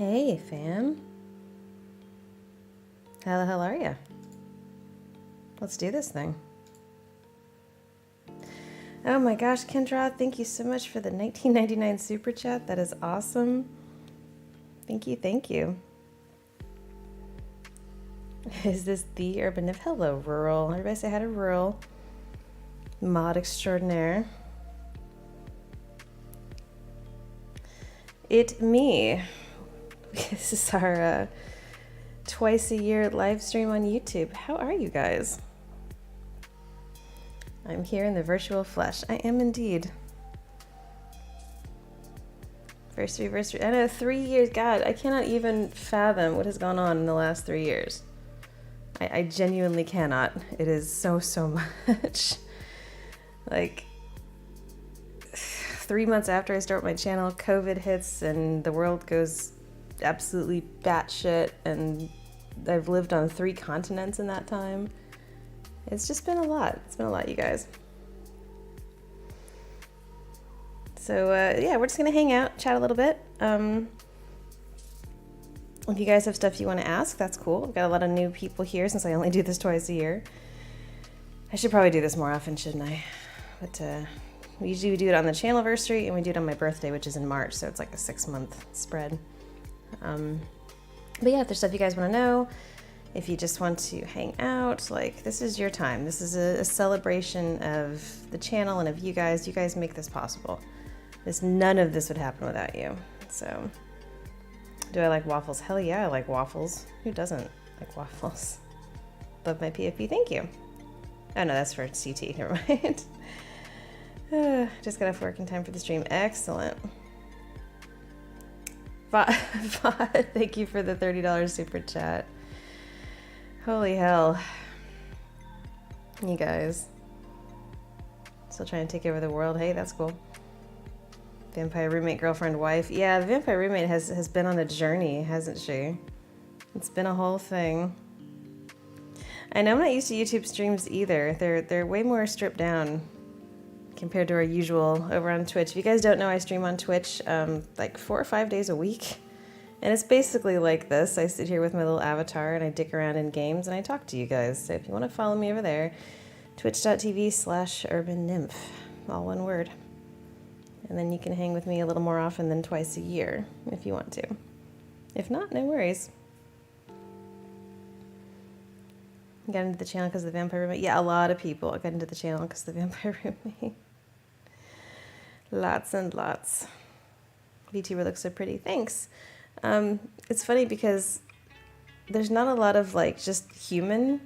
Hey, fam. How the hell are ya? Let's do this thing. Oh my gosh, Kendra, thank you so much for the 1999 super chat. That is awesome. Thank you, thank you. Is this the Urban Nymph? Hello, Rural. Everybody say hi to Rural. Mod extraordinaire. It me. This is our twice a year live stream on YouTube. How are you guys? I'm here in the virtual flesh. I am indeed. First anniversary. I know, 3 years. God, I cannot even fathom what has gone on in the last 3 years. I genuinely cannot. It is so much. Like, 3 months after I start my channel, COVID hits and the world goes absolutely batshit, and I've lived on 3 continents in that time. It's just been a lot. It's been a lot, you guys. So, yeah, we're just going to hang out, chat a little bit. If you guys have stuff you want to ask, that's cool. I've got a lot of new people here since I only do this twice a year. I should probably do this more often, shouldn't I? But we usually do it on the Channelversary, and we do it on my birthday, which is in March, so it's like a 6-month spread. But yeah, if there's stuff you guys want to know, if you just want to hang out, like, this is your time. This is a celebration of the channel and of you guys. You guys make this possible. None of this would happen without you. So, do I like waffles? Hell yeah, I like waffles. Who doesn't like waffles? Love my PFP, thank you. Oh no, that's for CT, never mind. Just got off work in time for the stream. Excellent. Thank you for the $30 super chat. Holy hell. You guys. Still trying to take over the world. Hey, that's cool. Vampire roommate, girlfriend, wife. Yeah, the vampire roommate has been on a journey, hasn't she? It's been a whole thing. I know I'm not used to YouTube streams either. They're way more stripped down compared to our usual over on Twitch. If you guys don't know, I stream on Twitch like 4 or 5 days a week. And it's basically like this. I sit here with my little avatar and I dick around in games and I talk to you guys. So if you want to follow me over there, twitch.tv/Urban Nymph, all one word. And then you can hang with me a little more often than twice a year if you want to. If not, no worries. Got into the channel because of the vampire roommate. Yeah, a lot of people got into the channel because of the vampire roommate. Lots and lots. VTuber looks so pretty. Thanks. It's funny because there's not a lot of like just human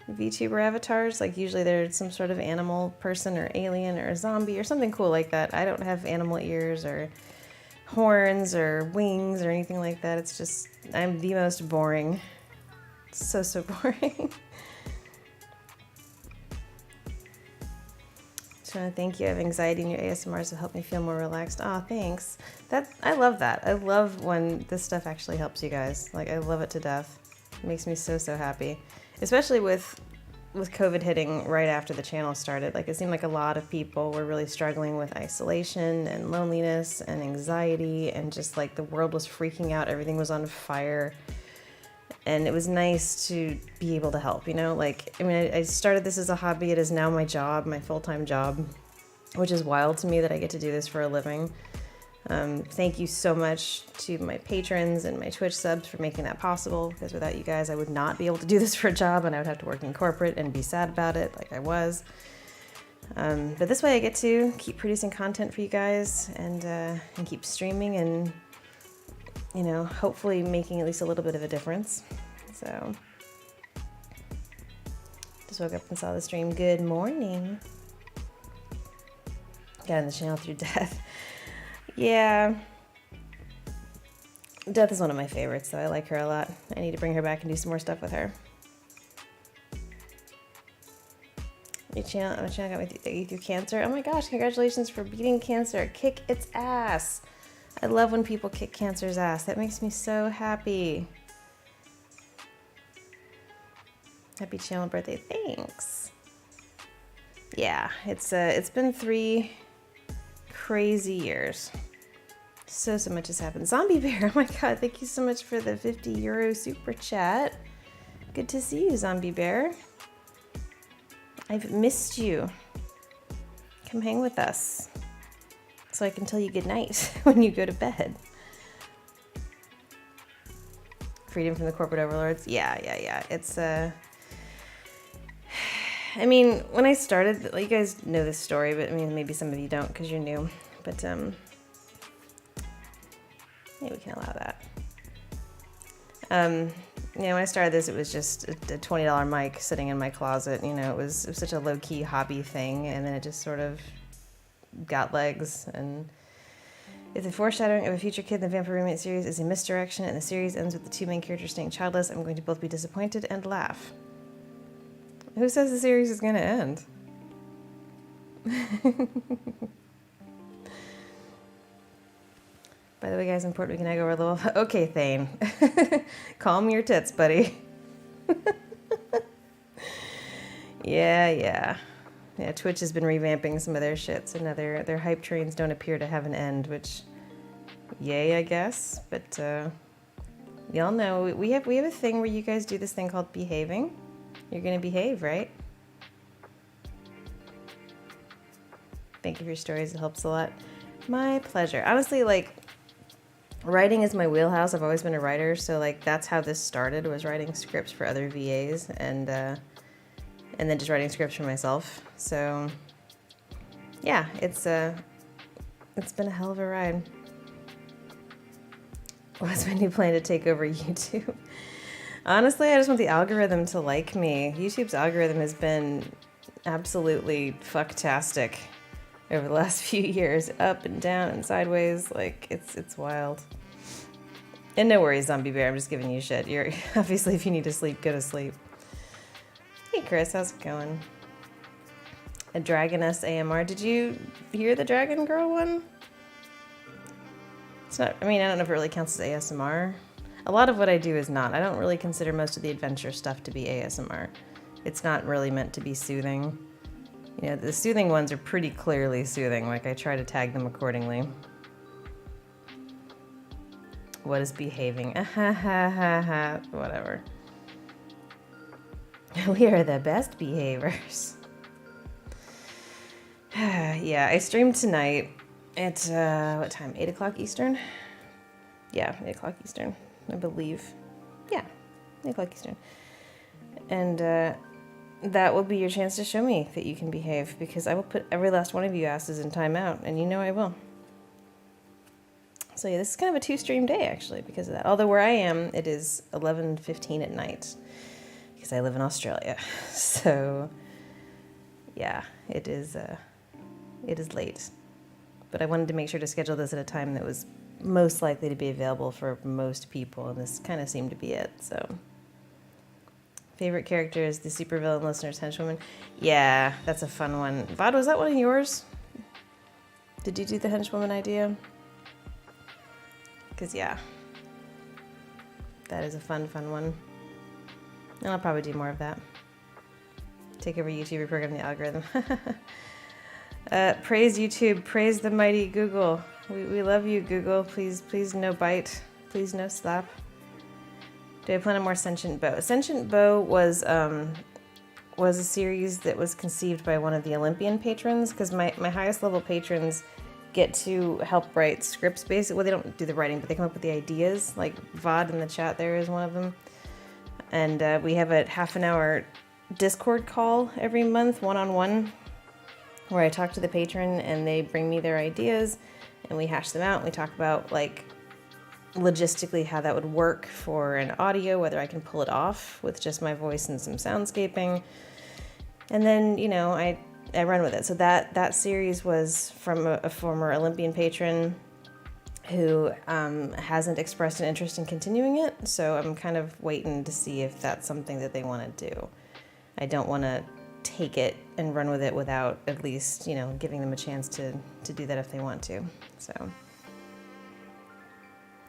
VTuber avatars. Like usually there's some sort of animal person or alien or a zombie or something cool like that. I don't have animal ears or horns or wings or anything like that. It's just, I'm the most boring. So boring. Just want to thank you. I have anxiety and your ASMRs have helped me feel more relaxed. Oh, thanks. I love that. I love when this stuff actually helps you guys. Like, I love it to death. It makes me so happy. Especially with COVID hitting right after the channel started. Like, it seemed like a lot of people were really struggling with isolation and loneliness and anxiety, and just like the world was freaking out. Everything was on fire. And it was nice to be able to help, you know? Like, I mean, I started this as a hobby. It is now my job, my full-time job, which is wild to me that I get to do this for a living. Thank you so much to my patrons and my Twitch subs for making that possible, because without you guys, I would not be able to do this for a job, and I would have to work in corporate and be sad about it like I was. But this way I get to keep producing content for you guys and keep streaming and, you know, hopefully making at least a little bit of a difference. So, just woke up and saw the stream. Good morning. Got in the channel through Death. Yeah. Death is one of my favorites, though. I like her a lot. I need to bring her back and do some more stuff with her. My channel got me through cancer. Oh my gosh, congratulations for beating cancer. Kick its ass. I love when people kick cancer's ass. That makes me so happy. Happy channel birthday. Thanks. Yeah, it's been 3 crazy years. So much has happened. Zombie Bear, oh my god, thank you so much for the 50 euro super chat. Good to see you, Zombie Bear. I've missed you. Come hang with us so I can tell you goodnight when you go to bed. Freedom from the corporate overlords. Yeah. It's, I mean, when I started, you guys know this story, but I mean, maybe some of you don't because you're new. But, yeah, we can allow that. When I started this, it was just a $20 mic sitting in my closet. It was such a low-key hobby thing, and then it just sort of got legs. And if the foreshadowing of a future kid in the Vampire Roommate series is a misdirection and the series ends with the two main characters staying childless, I'm going to both be disappointed and laugh. Who says the series is going to end? By the way, guys, in Puerto Rico, I go over a little. Okay, Thane. Calm your tits, buddy. Yeah, Twitch has been revamping some of their shit, so now their hype trains don't appear to have an end, which, yay, I guess. But y'all know we have a thing where you guys do this thing called behaving. You're gonna behave, right? Thank you for your stories. It helps a lot. My pleasure. Honestly, writing is my wheelhouse. I've always been a writer, so that's how this started, was writing scripts for other VAs and then just writing scripts for myself. So yeah, it's been a hell of a ride. What's my new plan to take over YouTube? Honestly, I just want the algorithm to like me. YouTube's algorithm has been absolutely fucktastic over the last few years, up and down and sideways. It's wild. And no worries, Zombie Bear, I'm just giving you shit. You're obviously, if you need to sleep, go to sleep. Hey Chris, how's it going? A Dragoness AMR. Did you hear the Dragon Girl one? It's not, I don't know if it really counts as ASMR. A lot of what I do is not. I don't really consider most of the adventure stuff to be ASMR. It's not really meant to be soothing. The soothing ones are pretty clearly soothing. I try to tag them accordingly. What is behaving? Whatever. We are the best behaviors. Yeah, I streamed tonight at, what time? 8 o'clock Eastern? Yeah, 8 o'clock Eastern, I believe. Yeah, 8 o'clock Eastern. And that will be your chance to show me that you can behave, because I will put every last one of you asses in timeout, and you know I will. So yeah, this is kind of a two-stream day, actually, because of that. Although where I am, it is 11:15 at night, because I live in Australia. So yeah, it is late. But I wanted to make sure to schedule this at a time that was most likely to be available for most people, and this kind of seemed to be it, so. Favorite character is the supervillain listener's henchwoman. Yeah, that's a fun one. Vod, was that one of yours? Did you do the henchwoman idea? Because, yeah. That is a fun one. And I'll probably do more of that. Take over YouTube, reprogram the algorithm. Praise YouTube, praise the mighty Google. We love you, Google. Please no bite. Please no slap. Do I plan on more Sentient Bow? Sentient Bow was a series that was conceived by one of the Olympian patrons, because my highest level patrons get to help write scripts, basically. Well, they don't do the writing, but they come up with the ideas. Like Vod in the chat there is one of them. And we have a half an hour Discord call every month, one-on-one, where I talk to the patron and they bring me their ideas and we hash them out and we talk about logistically how that would work for an audio, whether I can pull it off with just my voice and some soundscaping. And then, I run with it. So that series was from a former Olympian patron who hasn't expressed an interest in continuing it. So I'm kind of waiting to see if that's something that they want to do. I don't want to take it and run with it without at least, giving them a chance to do that if they want to. So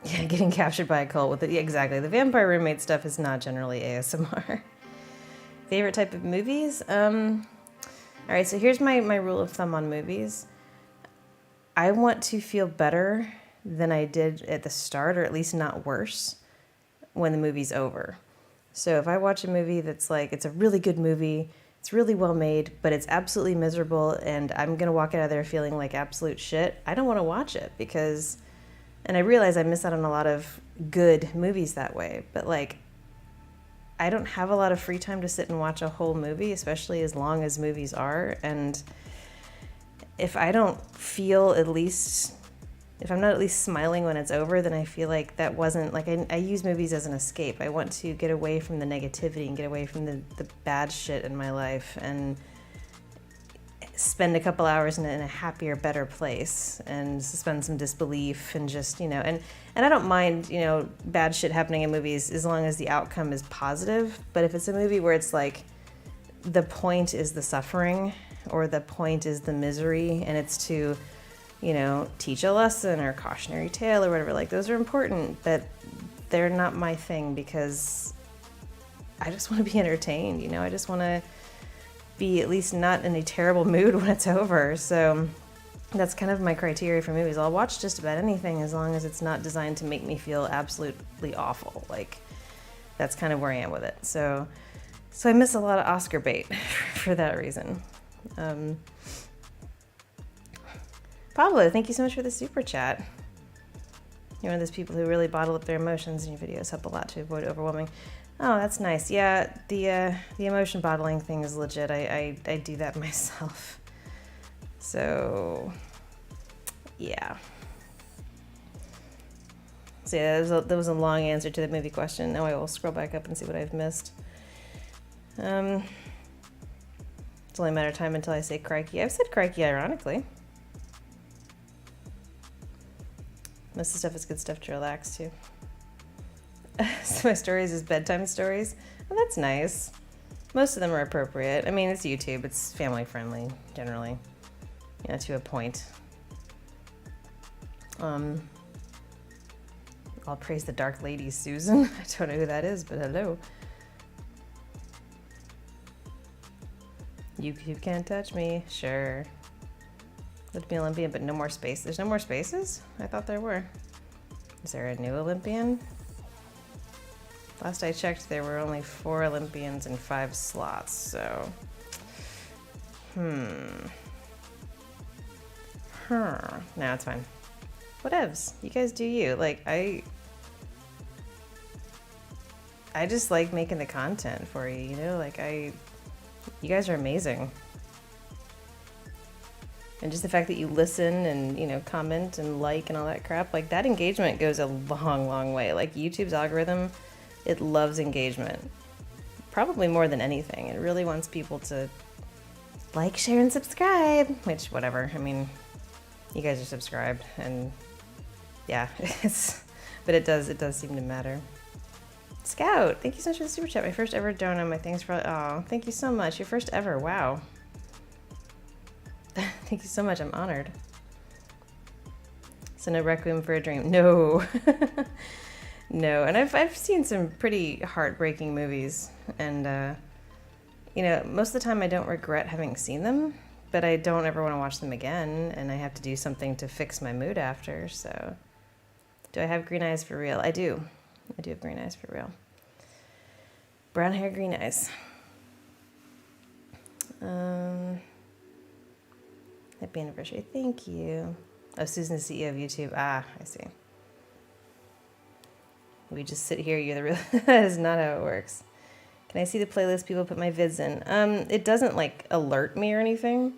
yeah, getting captured by a cult with it. Yeah, exactly. The vampire roommate stuff is not generally ASMR. Favorite type of movies? All right, so here's my rule of thumb on movies. I want to feel better than I did at the start, or at least not worse when the movie's over. So if I watch a movie that's like, it's a really good movie, it's really well made, but it's absolutely miserable and I'm going to walk out of there feeling like absolute shit, I don't want to watch it because, and I realize I miss out on a lot of good movies that way, but like, I don't have a lot of free time to sit and watch a whole movie, especially as long as movies are. And if I don't feel at least, if I'm not at least smiling when it's over, then I feel like that wasn't, like I use movies as an escape. I want to get away from the negativity and get away from the bad shit in my life and spend a couple hours in a happier, better place and suspend some disbelief and just, you know, and I don't mind, you know, bad shit happening in movies as long as the outcome is positive. But if it's a movie where it's like the point is the suffering or the point is the misery and it's to, you know, teach a lesson or cautionary tale or whatever, like those are important, but they're not my thing because I just want to be entertained, you know, I just want to be at least not in a terrible mood when it's over. So that's kind of my criteria for movies. I'll watch just about anything as long as it's not designed to make me feel absolutely awful. Like that's kind of where I am with it. So I miss a lot of Oscar bait for that reason. Pablo, thank you so much for the super chat. You're one of those people who really bottle up their emotions, and your videos help a lot to avoid overwhelming. Oh, that's nice. Yeah, the emotion bottling thing is legit. I do that myself. So, yeah. So yeah, that was a long answer to the movie question. Now I will scroll back up and see what I've missed. It's only a matter of time until I say crikey. I've said crikey ironically. Most of the stuff is good stuff to relax to. So my stories is bedtime stories. Well, that's nice. Most of them are appropriate. I mean, it's YouTube. It's family friendly, generally. You know, to a point. I'll praise the Dark Lady, Susan. I don't know who that is, but hello. You can't touch me. Sure. Let be Olympian, but no more space. There's no more spaces? I thought there were. Is there a new Olympian? Last I checked, there were only 4 Olympians and 5 slots, so... No, it's fine. Whatevs. You guys do you. Like, I just like making the content for you, you know? Like, you guys are amazing. And just the fact that you listen and, you know, comment and like and all that crap, like, that engagement goes a long, long way. Like, YouTube's algorithm... it loves engagement, probably more than anything. It really wants people to like, share, and subscribe, which, whatever. I mean, you guys are subscribed, and yeah, but it does seem to matter. Scout, thank you so much for the super chat. My first ever donut. My thanks for, oh, thank you so much. Your first ever, wow. Thank you so much, I'm honored. So no Requiem for a Dream, no. No, and I've seen some pretty heartbreaking movies, and you know, most of the time I don't regret having seen them, but I don't ever want to watch them again, and I have to do something to fix my mood after. So, do I have green eyes for real? I do. I do have green eyes for real. Brown hair, green eyes. Happy anniversary! Thank you. Oh, Susan's CEO of YouTube. Ah, I see. We just sit here, you're the real... That is not how it works. Can I see the playlist people put my vids in? It doesn't, like, alert me or anything.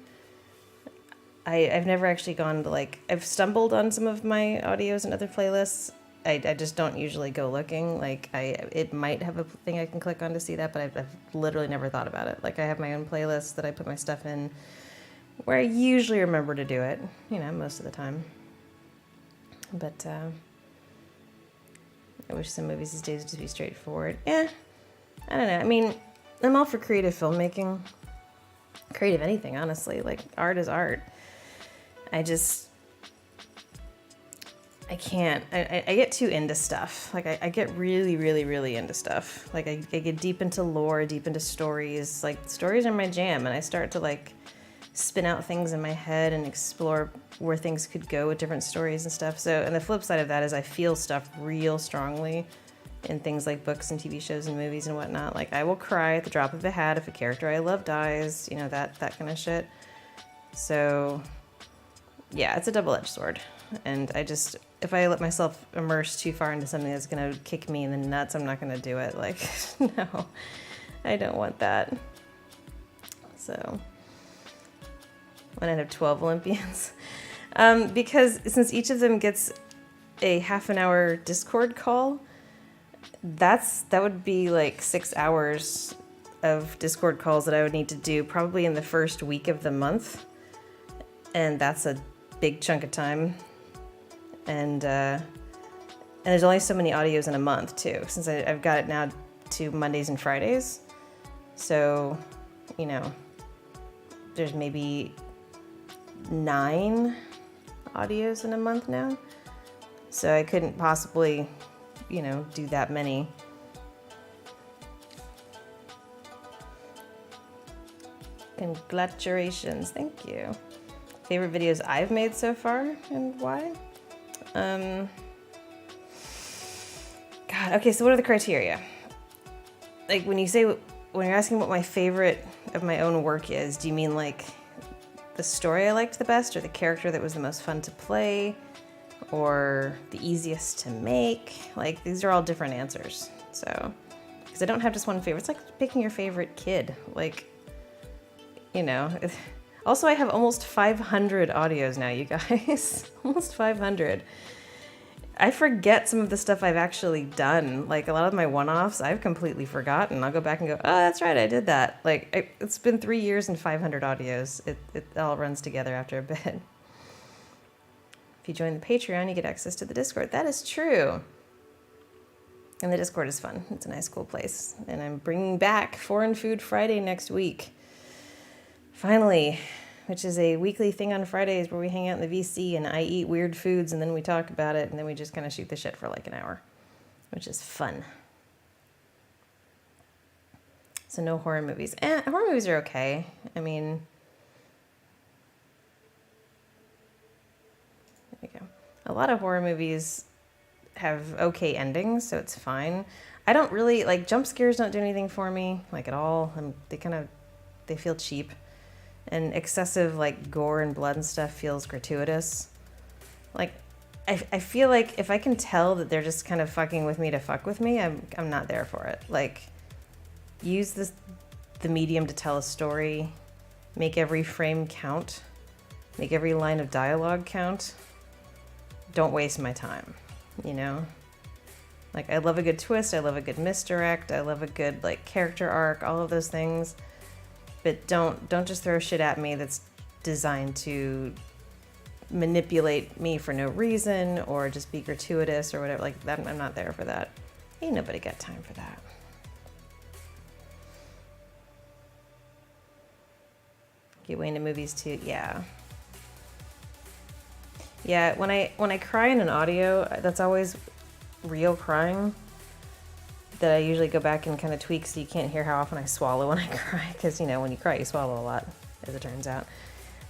I've never actually gone to, like... I've stumbled on some of my audios and other playlists. I just don't usually go looking. Like, it might have a thing I can click on to see that, but I've literally never thought about it. Like, I have my own playlist that I put my stuff in, where I usually remember to do it, you know, most of the time. But, I wish some movies these days would just be straightforward. I don't know. I mean, I'm all for creative filmmaking. Creative anything, honestly. Like, art is art. I can't. I get too into stuff. Like, I get really, really, really into stuff. Like, I get deep into lore, deep into stories. Like, stories are my jam, and I start to, like, spin out things in my head and explore where things could go with different stories and stuff. So, and the flip side of that is I feel stuff real strongly in things like books and TV shows and movies and whatnot. Like I will cry at the drop of a hat if a character I love dies, you know, that kind of shit. So yeah, it's a double-edged sword. And I just, if I let myself immerse too far into something that's going to kick me in the nuts, I'm not going to do it. Like, no, I don't want that. So when I have 12 Olympians, because since each of them gets a half an hour Discord call, that would be like 6 hours of Discord calls that I would need to do probably in the first week of the month. And that's a big chunk of time. And there's only so many audios in a month too, since I've got it now to Mondays and Fridays. So, you know, there's maybe 9 audios in a month now. So I couldn't possibly, you know, do that many. Congratulations, thank you. Favorite videos I've made so far and why? God, okay, so what are the criteria? Like when you're asking what my favorite of my own work is, do you mean like the story I liked the best or the character that was the most fun to play or the easiest to make? Like these are all different answers. So, because I don't have just one favorite. It's like picking your favorite kid. Like, you know, also I have almost 500 audios now, you guys. Almost 500. I forget some of the stuff I've actually done. Like a lot of my one-offs, I've completely forgotten. I'll go back and go, oh, that's right, I did that. Like it's been 3 years and 500 audios. It all runs together after a bit. If you join the Patreon, you get access to the Discord. That is true. And the Discord is fun. It's a nice, cool place. And I'm bringing back Foreign Food Friday next week. Finally, which is a weekly thing on Fridays where we hang out in the VC and I eat weird foods and then we talk about it and then we just kind of shoot the shit for like an hour, which is fun. So no horror movies. Horror movies are okay. I mean, there you go. A lot of horror movies have okay endings, so it's fine. I don't really, like, jump scares don't do anything for me, like, at all. They feel cheap. And excessive, like, gore and blood and stuff feels gratuitous. Like, I feel like if I can tell that they're just kind of fucking with me to fuck with me, I'm not there for it. Like, use the medium to tell a story. Make every frame count. Make every line of dialogue count. Don't waste my time, you know? Like, I love a good twist. I love a good misdirect. I love a good, like, character arc, all of those things. But don't just throw shit at me that's designed to manipulate me for no reason or just be gratuitous or whatever. Like, I'm not there for that. Ain't nobody got time for that. Get way into movies too. Yeah. Yeah, when I cry in an audio, that's always real crying. That I usually go back and kind of tweak so you can't hear how often I swallow when I cry. Because, you know, when you cry, you swallow a lot, as it turns out.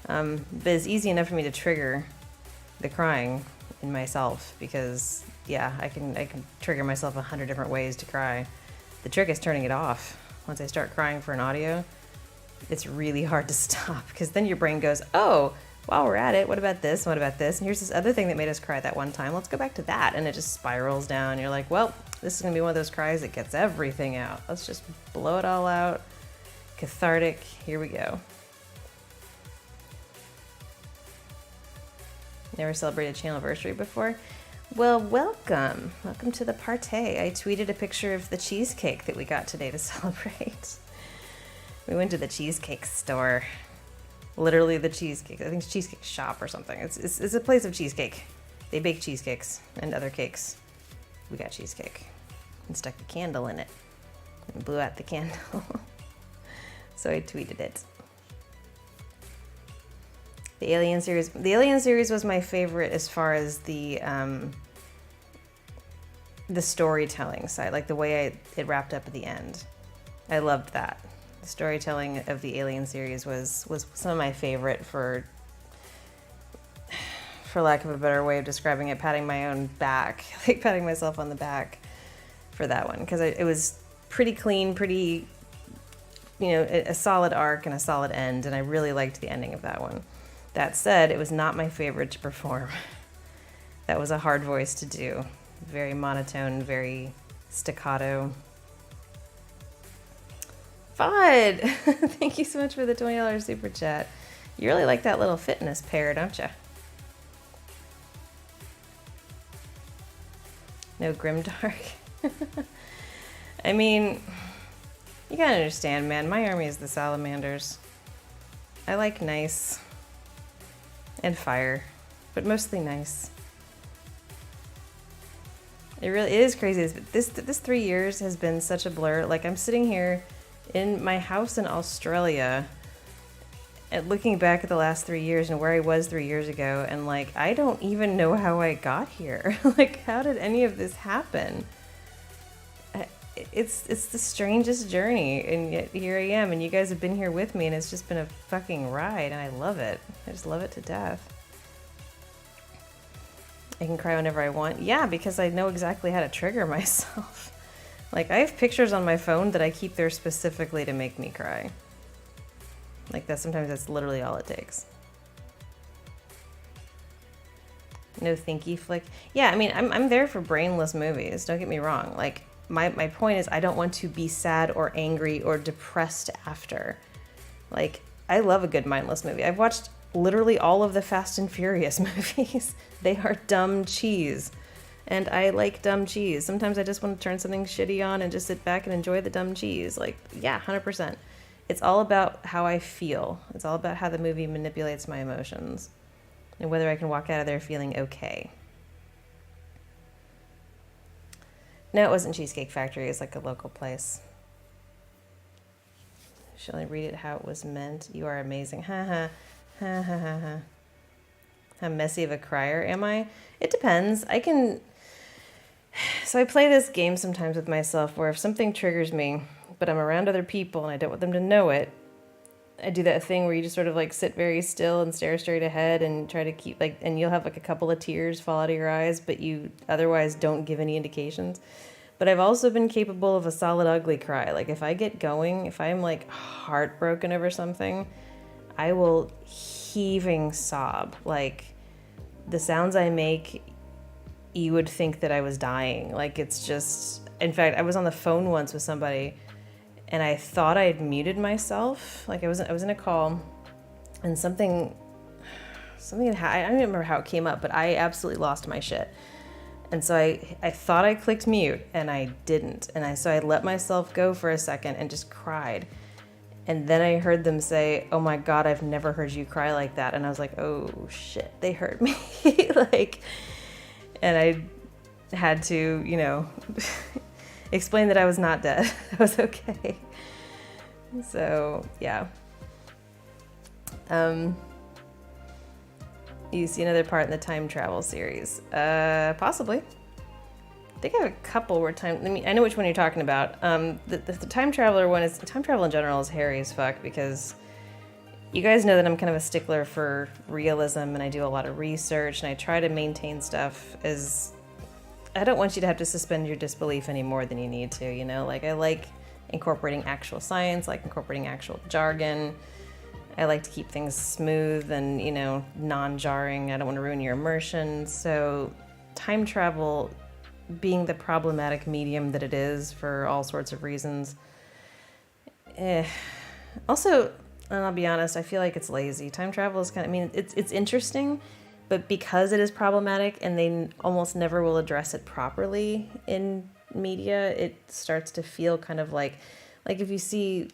But it's easy enough for me to trigger the crying in myself because, yeah, I can trigger myself 100 different ways to cry. The trick is turning it off. Once I start crying for an audio, it's really hard to stop because then your brain goes, oh, while we're at it, what about this? What about this? And here's this other thing that made us cry that one time. Let's go back to that. And it just spirals down. You're like, well, this is going to be one of those cries that gets everything out. Let's just blow it all out. Cathartic. Here we go. Never celebrated Channelversary before? Well, welcome. Welcome to the party. I tweeted a picture of the cheesecake that we got today to celebrate. We went to the cheesecake store. Literally the cheesecake. I think it's Cheesecake Shop or something. It's a place of cheesecake. They bake cheesecakes and other cakes. We got cheesecake and stuck a candle in it and blew out the candle. So I tweeted it. The Alien series. The Alien series was my favorite as far as the storytelling side, like the way it wrapped up at the end. I loved that. The storytelling of the Alien series was some of my favorite, for lack of a better way of describing it, patting my own back, like patting myself on the back for that one, because it was pretty clean, pretty, a solid arc and a solid end, and I really liked the ending of that one. That said, it was not my favorite to perform. That was a hard voice to do. Very monotone, very staccato. Fud! Thank you so much for the $20 super chat. You really like that little fitness pair, don't you? No grimdark. I mean, you gotta understand, man. My army is the salamanders. I like nice and fire, but mostly nice. It is crazy. This 3 years has been such a blur. Like, I'm sitting here in my house in Australia and looking back at the last 3 years and where I was 3 years ago, and like, I don't even know how I got here. Like, how did any of this happen? It's the strangest journey, and yet here I am, and you guys have been here with me, and it's just been a fucking ride, and I love it. I just love it to death. I can cry whenever I want. Yeah, because I know exactly how to trigger myself. Like, I have pictures on my phone that I keep there specifically to make me cry. Like, sometimes that's literally all it takes. No thinky flick. Yeah, I mean, I'm there for brainless movies. Don't get me wrong. Like, my point is, I don't want to be sad or angry or depressed after. Like, I love a good mindless movie. I've watched literally all of the Fast and Furious movies. They are dumb cheese. And I like dumb cheese. Sometimes I just want to turn something shitty on and just sit back and enjoy the dumb cheese. Like, yeah, 100%. It's all about how I feel. It's all about how the movie manipulates my emotions and whether I can walk out of there feeling okay. No, it wasn't Cheesecake Factory. It's like a local place. Shall I read it how it was meant? You are amazing. Ha ha. Ha ha ha ha. How messy of a crier am I? It depends. So I play this game sometimes with myself where if something triggers me, but I'm around other people and I don't want them to know it, I do that thing where you just sort of like sit very still and stare straight ahead and try to keep like, and you'll have like a couple of tears fall out of your eyes, but you otherwise don't give any indications. But I've also been capable of a solid ugly cry. Like, if I get going, if I'm like heartbroken over something, I will heaving sob. Like, the sounds I make, you would think that I was dying. Like, it's just, in fact, I was on the phone once with somebody and I thought I had muted myself. Like, I was in a call and something had I don't remember how it came up, but I absolutely lost my shit. And so I thought I clicked mute and I didn't. And so I let myself go for a second and just cried. And then I heard them say, "Oh my God, I've never heard you cry like that." And I was like, oh shit, they heard me. Like, and I had to, explain that I was not dead. I was okay. So, yeah. You see another part in the time travel series? Possibly. I think I have a couple where I know which one you're talking about. The time traveler one is, time travel in general is hairy as fuck, because you guys know that I'm kind of a stickler for realism, and I do a lot of research, and I try to maintain stuff as, I don't want you to have to suspend your disbelief any more than you need to, Like, I like incorporating actual science, like incorporating actual jargon. I like to keep things smooth and, non-jarring. I don't want to ruin your immersion. So time travel, being the problematic medium that it is for all sorts of reasons. Also, and I'll be honest, I feel like it's lazy. Time travel is it's interesting, but because it is problematic and they almost never will address it properly in media, it starts to feel kind of like if you see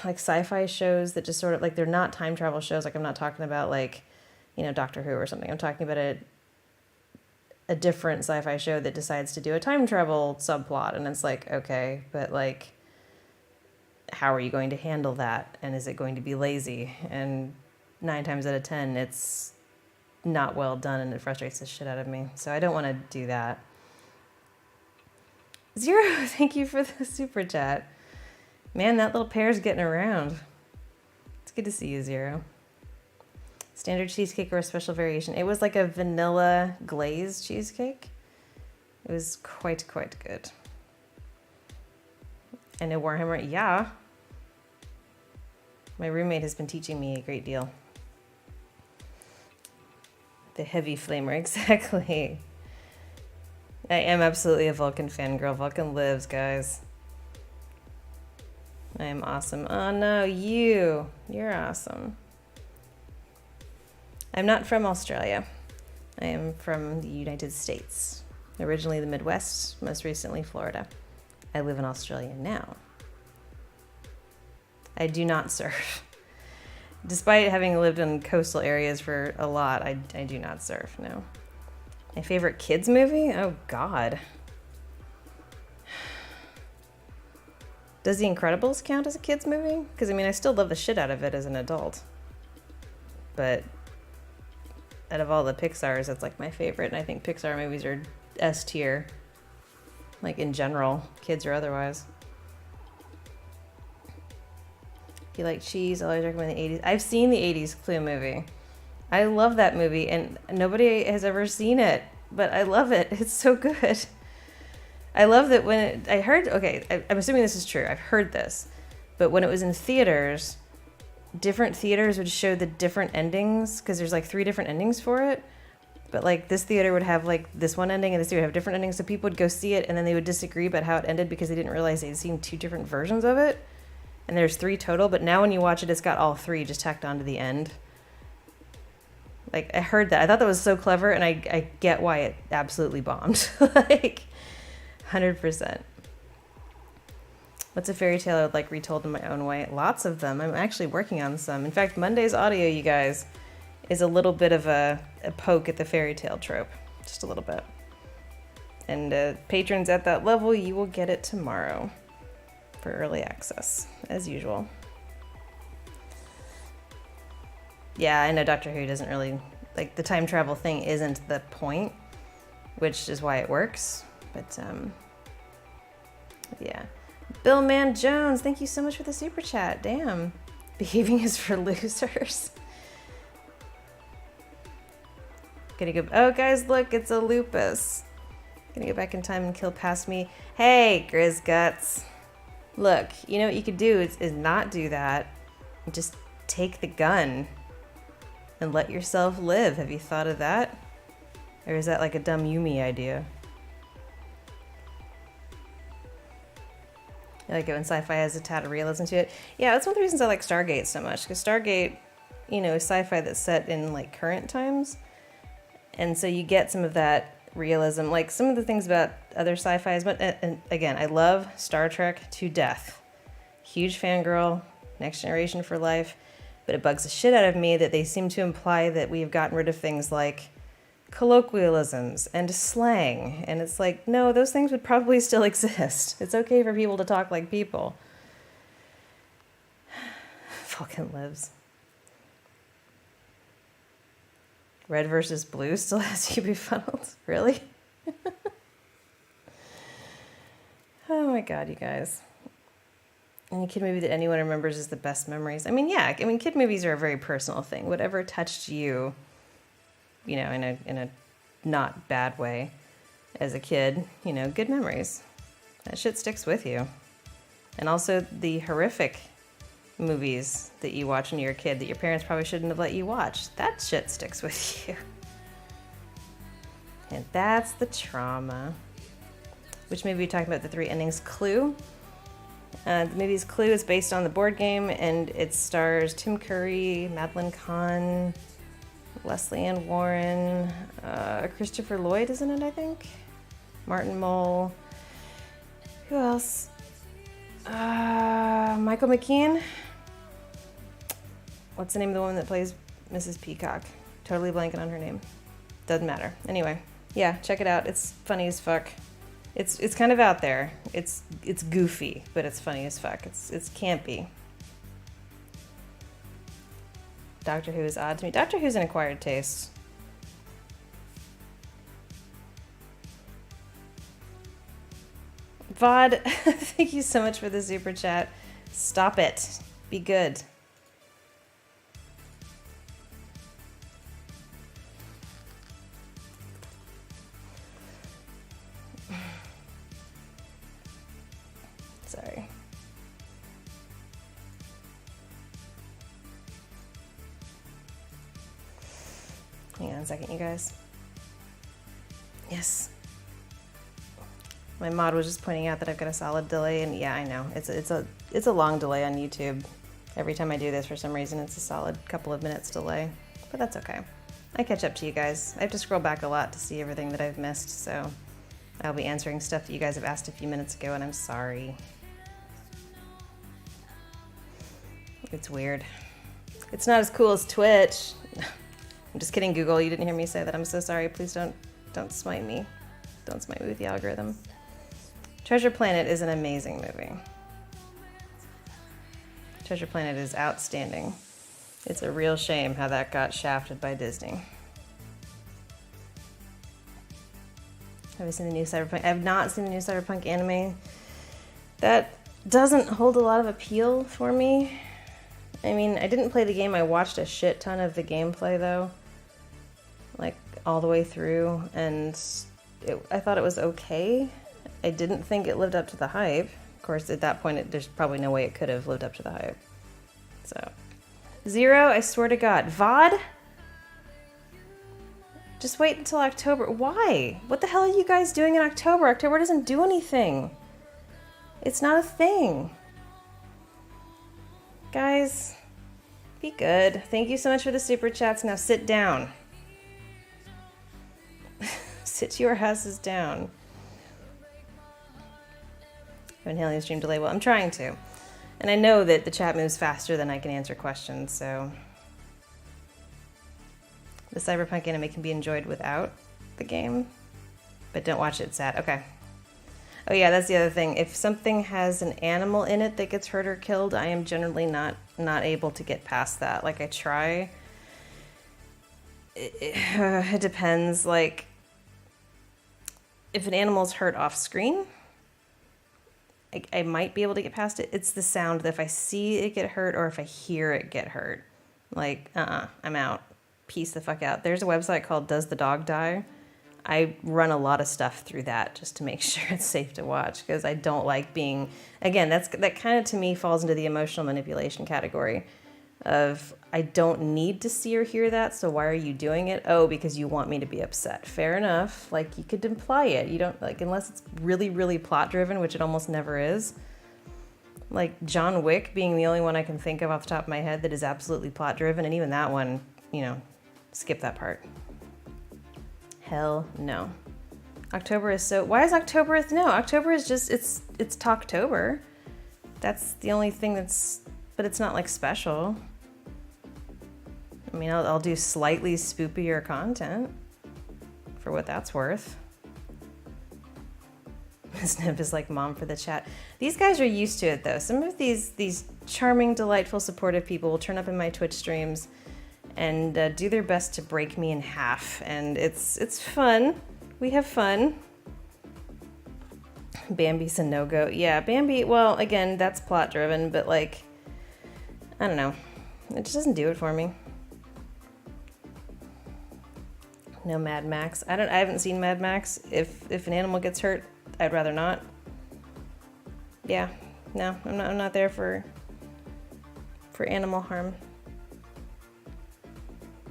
like sci-fi shows that just sort of like, they're not time travel shows. Like, I'm not talking about like, Doctor Who or something. I'm talking about a different sci-fi show that decides to do a time travel subplot. And it's like, okay, but like, how are you going to handle that? And is it going to be lazy? And 9 times out of 10, it's not well done, and it frustrates the shit out of me. So I don't want to do that. Zero, thank you for the super chat. Man, that little pear's getting around. It's good to see you, Zero. Standard cheesecake or a special variation? It was like a vanilla glazed cheesecake. It was quite good. And a Warhammer, yeah. My roommate has been teaching me a great deal. The heavy flamer, exactly. I am absolutely a Vulcan fangirl. Vulcan lives, guys. I am awesome. Oh no, you're awesome. I'm not from Australia. I am from the United States. Originally the Midwest, most recently Florida. I live in Australia now. I do not surf. Despite having lived in coastal areas for a lot, I do not surf, no. My favorite kids movie? Oh God. Does The Incredibles count as a kids movie? Because I mean, I still love the shit out of it as an adult. But out of all the Pixars, that's like my favorite. And I think Pixar movies are S tier. Like in general, kids or otherwise. If you like cheese, I always recommend the 80s. I've seen the 80s Clue movie. I love that movie, and nobody has ever seen it, but I love it. It's so good. I love that when I heard, okay, I'm assuming this is true. I've heard this, but when it was in theaters, different theaters would show the different endings, because there's like 3 different endings for it. But like this theater would have like this one ending and this theater would have different endings. So people would go see it and then they would disagree about how it ended because they didn't realize they'd seen 2 different versions of it. And there's 3 total, but now when you watch it, it's got all 3 just tacked on to the end. Like, I heard that. I thought that was so clever, and I get why it absolutely bombed. Like, 100%. What's a fairy tale I would like retold in my own way? Lots of them. I'm actually working on some. In fact, Monday's audio, you guys, is a little bit of a poke at the fairy tale trope. Just a little bit. And patrons at that level, you will get it tomorrow for early access, as usual. Yeah, I know Doctor Who doesn't really, like, the time travel thing isn't the point, which is why it works, but yeah. Bill Man Jones, thank you so much for the super chat. Damn. Behaving is for losers. Gonna go, oh guys, look, it's a lupus. Gonna go back in time and kill past me. Hey, Grizz Guts. Look, you know what you could do is not do that. Just take the gun and let yourself live. Have you thought of that? Or is that like a dumb Yumi idea? I like it when sci-fi has a tad of realism to it. Yeah, that's one of the reasons I like Stargate so much. Because Stargate, you know, is sci-fi that's set in like current times. And so you get some of that realism. Like some of the things about other sci-fis. But and again, I love Star Trek to death. Huge fangirl. Next Generation for life. But it bugs the shit out of me that they seem to imply that we've gotten rid of things like colloquialisms and slang. And it's like, no, those things would probably still exist. It's okay for people to talk like people. Fucking lives. Red versus blue still has you befuddled? Really? Oh my god, you guys. Any kid movie that anyone remembers is the best memories. I mean, yeah. I mean, kid movies are a very personal thing. Whatever touched you, you know, in a not bad way as a kid, you know, good memories. That shit sticks with you. And also the horrific movies that you watch when you're a kid that your parents probably shouldn't have let you watch. That shit sticks with you. And that's the trauma. Which movie are we talking about? The 3 endings? Clue? The movie's Clue is based on the board game, and it stars Tim Curry, Madeline Kahn, Leslie Ann Warren, Christopher Lloyd is in it, I think. Martin Mull. Who else? Michael McKean. What's the name of the woman that plays Mrs. Peacock? Totally blanking on her name. Doesn't matter. Anyway, yeah, check it out. It's funny as fuck. It's kind of out there. It's goofy, but it's funny as fuck. It's campy. Doctor Who is odd to me. Doctor Who's an acquired taste. Vod, thank you so much for the super chat. Stop it. Be good. Sorry. Hang on a second, you guys. Yes. My mod was just pointing out that I've got a solid delay, and yeah, I know. It's a long delay on YouTube. Every time I do this, for some reason, it's a solid couple of minutes delay. But that's okay. I catch up to you guys. I have to scroll back a lot to see everything that I've missed, so I'll be answering stuff that you guys have asked a few minutes ago, and I'm sorry. It's weird. It's not as cool as Twitch. I'm just kidding, Google. You didn't hear me say that. I'm so sorry. Please don't smite me. Don't smite me with the algorithm. Treasure Planet is an amazing movie. Treasure Planet is outstanding. It's a real shame how that got shafted by Disney. Have you seen the new Cyberpunk? I have not seen the new Cyberpunk anime. That doesn't hold a lot of appeal for me. I mean, I didn't play the game. I watched a shit ton of the gameplay, though. Like, all the way through, and I thought it was okay. I didn't think it lived up to the hype. Of course, at that point, there's probably no way it could have lived up to the hype. So, Zero, I swear to God. VOD? Just wait until October. Why? What the hell are you guys doing in October? October doesn't do anything. It's not a thing. Guys, be good. Thank you so much for the super chats. Now sit down. Sit your asses down. I'm inhaling stream delay. Well, I'm trying to. And I know that the chat moves faster than I can answer questions, so the Cyberpunk anime can be enjoyed without the game, but don't watch it, it's sad. Okay. Oh yeah, that's the other thing. If something has an animal in it that gets hurt or killed, I am generally not able to get past that. Like, I try. It depends. Like, if an animal's hurt off screen, I might be able to get past it. It's the sound that if I see it get hurt or if I hear it get hurt, like, I'm out. Peace the fuck out. There's a website called Does the Dog Die? I run a lot of stuff through that just to make sure it's safe to watch, because I don't like being, again, that kind of to me falls into the emotional manipulation category of, I don't need to see or hear that, so why are you doing it? Oh, because you want me to be upset. Fair enough. Like, you could imply it. You don't, like, unless it's really, really plot driven, which it almost never is. Like John Wick being the only one I can think of off the top of my head that is absolutely plot driven, and even that one, you know, skip that part. Hell no. October is so... Why is October... No, October is just... It's Talktober. That's the only thing that's... But it's not, like, special. I mean, I'll do slightly spoopier content. For what that's worth. Miss Nymph is like mom for the chat. These guys are used to it, though. Some of these charming, delightful, supportive people will turn up in my Twitch streams and do their best to break me in half, and it's fun. We have fun. Bambi's a no-go. Yeah, Bambi, well, again, that's plot driven, but like, I don't know. It just doesn't do it for me. No Mad Max. I haven't seen Mad Max. If an animal gets hurt, I'd rather not. Yeah, no, I'm not there for animal harm.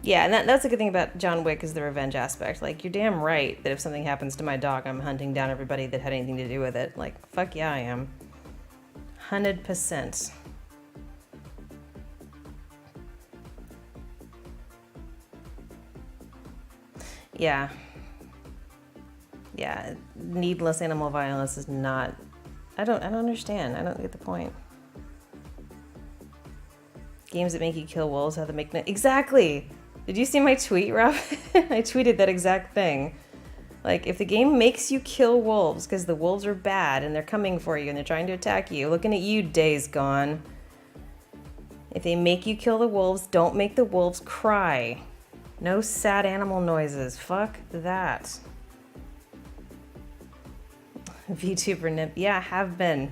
Yeah, and that's the good thing about John Wick is the revenge aspect. Like, you're damn right that if something happens to my dog, I'm hunting down everybody that had anything to do with it. Like, fuck yeah, I am. 100%. Yeah. Yeah, needless animal violence is not... I don't understand. I don't get the point. Games that make you kill wolves have to make... Exactly! Did you see my tweet, Rob? I tweeted that exact thing. Like, if the game makes you kill wolves because the wolves are bad and they're coming for you and they're trying to attack you, looking at you, Days Gone. If they make you kill the wolves, don't make the wolves cry. No sad animal noises. Fuck that. VTuber Nymph. Yeah, have been.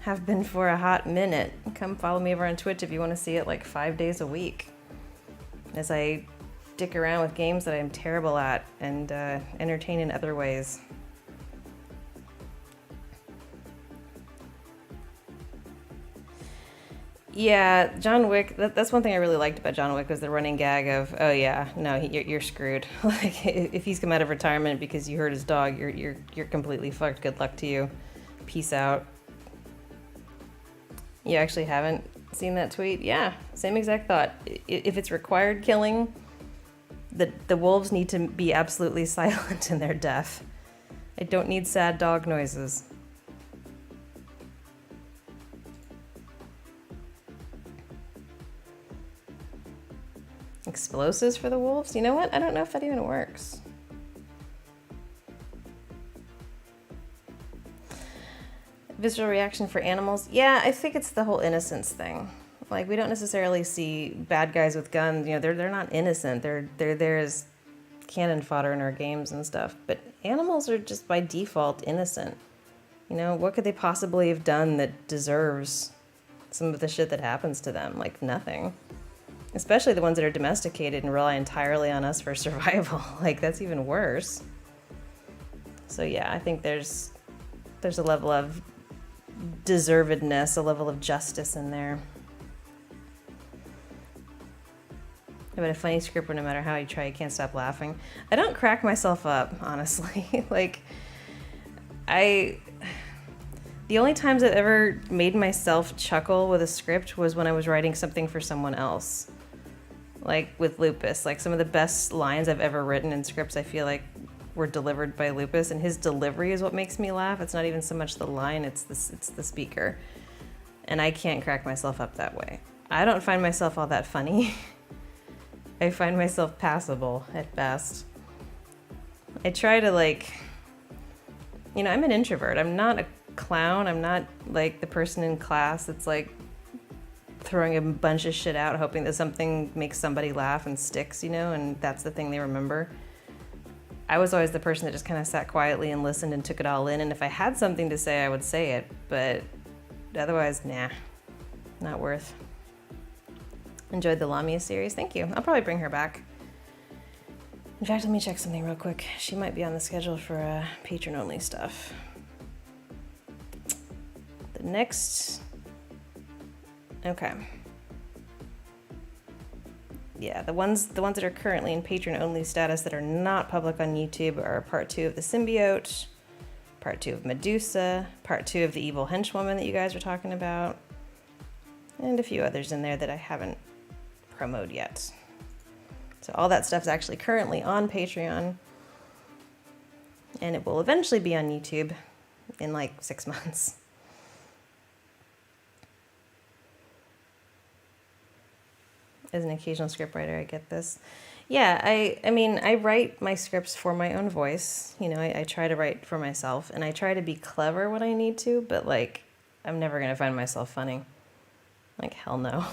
Have been for a hot minute. Come follow me over on Twitch if you want to see it like 5 days a week. As I dick around with games that I'm terrible at and entertain in other ways. Yeah, John Wick, that's one thing I really liked about John Wick was the running gag of, oh yeah, no, you're screwed. Like, if he's come out of retirement because you hurt his dog, you're completely fucked. Good luck to you. Peace out. You actually haven't seen that tweet? Yeah, same exact thought. If it's required killing, the wolves need to be absolutely silent in their death. I don't need sad dog noises. Explosives for the wolves? You know what? I don't know if that even works. Visceral reaction for animals? Yeah, I think it's the whole innocence thing. Like, we don't necessarily see bad guys with guns. You know, they're not innocent. They're there as cannon fodder in our games and stuff. But animals are just by default innocent. You know, what could they possibly have done that deserves some of the shit that happens to them? Like, nothing. Especially the ones that are domesticated and rely entirely on us for survival. Like, that's even worse. So yeah, I think there's a level of deservedness, a level of justice in there. I bet a funny script where no matter how you try, you can't stop laughing. I don't crack myself up, honestly. Like, the only times I've ever made myself chuckle with a script was when I was writing something for someone else. Like with Lupus, like some of the best lines I've ever written in scripts I feel like were delivered by Lupus, and his delivery is what makes me laugh. It's not even so much the line, it's the speaker. And I can't crack myself up that way. I don't find myself all that funny. I find myself passable at best. I try to, like, you know, I'm an introvert. I'm not a clown. I'm not like the person in class that's like throwing a bunch of shit out hoping that something makes somebody laugh and sticks, you know, and that's the thing they remember. I was always the person that just kind of sat quietly and listened and took it all in, and if I had something to say, I would say it, but otherwise, nah, not worth. Enjoyed the Lamia series. Thank you. I'll probably bring her back. In fact, let me check something real quick. She might be on the schedule for patron-only stuff. The next... Okay. Yeah, the ones that are currently in patron-only status that are not public on YouTube are Part 2 of The Symbiote, Part 2 of Medusa, Part 2 of The Evil Henchwoman that you guys were talking about, and a few others in there that I haven't promoted yet. So all that stuff's actually currently on Patreon, and it will eventually be on YouTube in like 6 months. As an occasional scriptwriter, I get this. Yeah, I mean, I write my scripts for my own voice. You know, I try to write for myself, and I try to be clever when I need to, but, like, I'm never going to find myself funny. Like, hell no.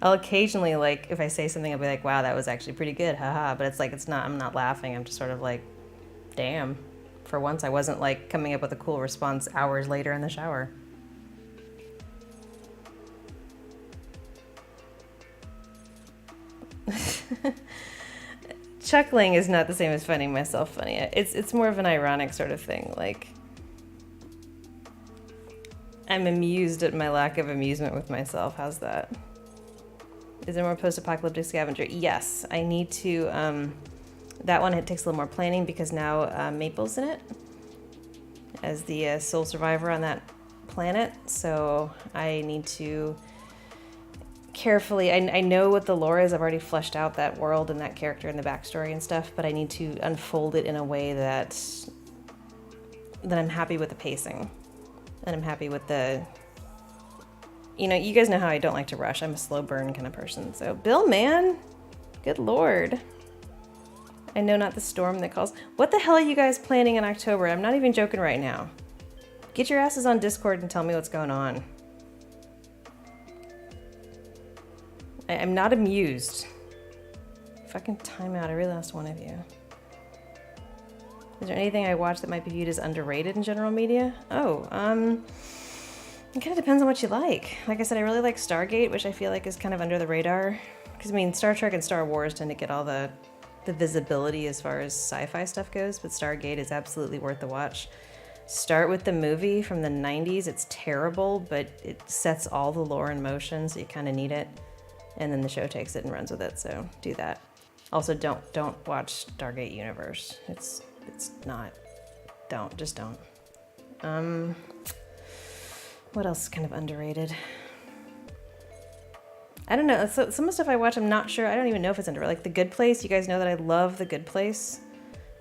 I'll occasionally, like, if I say something, I'll be like, wow, that was actually pretty good, haha, but it's like, I'm not laughing, I'm just sort of like, damn. For once, I wasn't, like, coming up with a cool response hours later in the shower. Chuckling is not the same as finding myself funny. It's more of an ironic sort of thing. Like, I'm amused at my lack of amusement with myself. How's that? Is there more post-apocalyptic scavenger? Yes, I need to. That one, it takes a little more planning because now Maple's in it as the sole survivor on that planet. So I need to carefully, I know what the lore is. I've already fleshed out that world and that character and the backstory and stuff, but I need to unfold it in a way that I'm happy with the pacing and I'm happy with the, you know, you guys know how I don't like to rush. I'm a slow burn kind of person. So Bill, man, good Lord. I know not the storm that calls. What the hell are you guys planning in October? I'm not even joking right now. Get your asses on Discord and tell me what's going on. I'm not amused. Fucking time out. I really lost one of you. Is there anything I watched that might be viewed as underrated in general media? Oh, It kind of depends on what you like. Like I said, I really like Stargate, which I feel like is kind of under the radar. Because, I mean, Star Trek and Star Wars tend to get all the visibility as far as sci-fi stuff goes, but Stargate is absolutely worth the watch. Start with the movie from the 90s. It's terrible, but it sets all the lore in motion, so you kind of need it. And then the show takes it and runs with it, so do that. Also, don't watch Stargate Universe. It's not. Just don't. What else is kind of underrated? I don't know. So, some of the stuff I watch, I'm not sure. I don't even know if it's underrated. Like The Good Place. You guys know that I love The Good Place.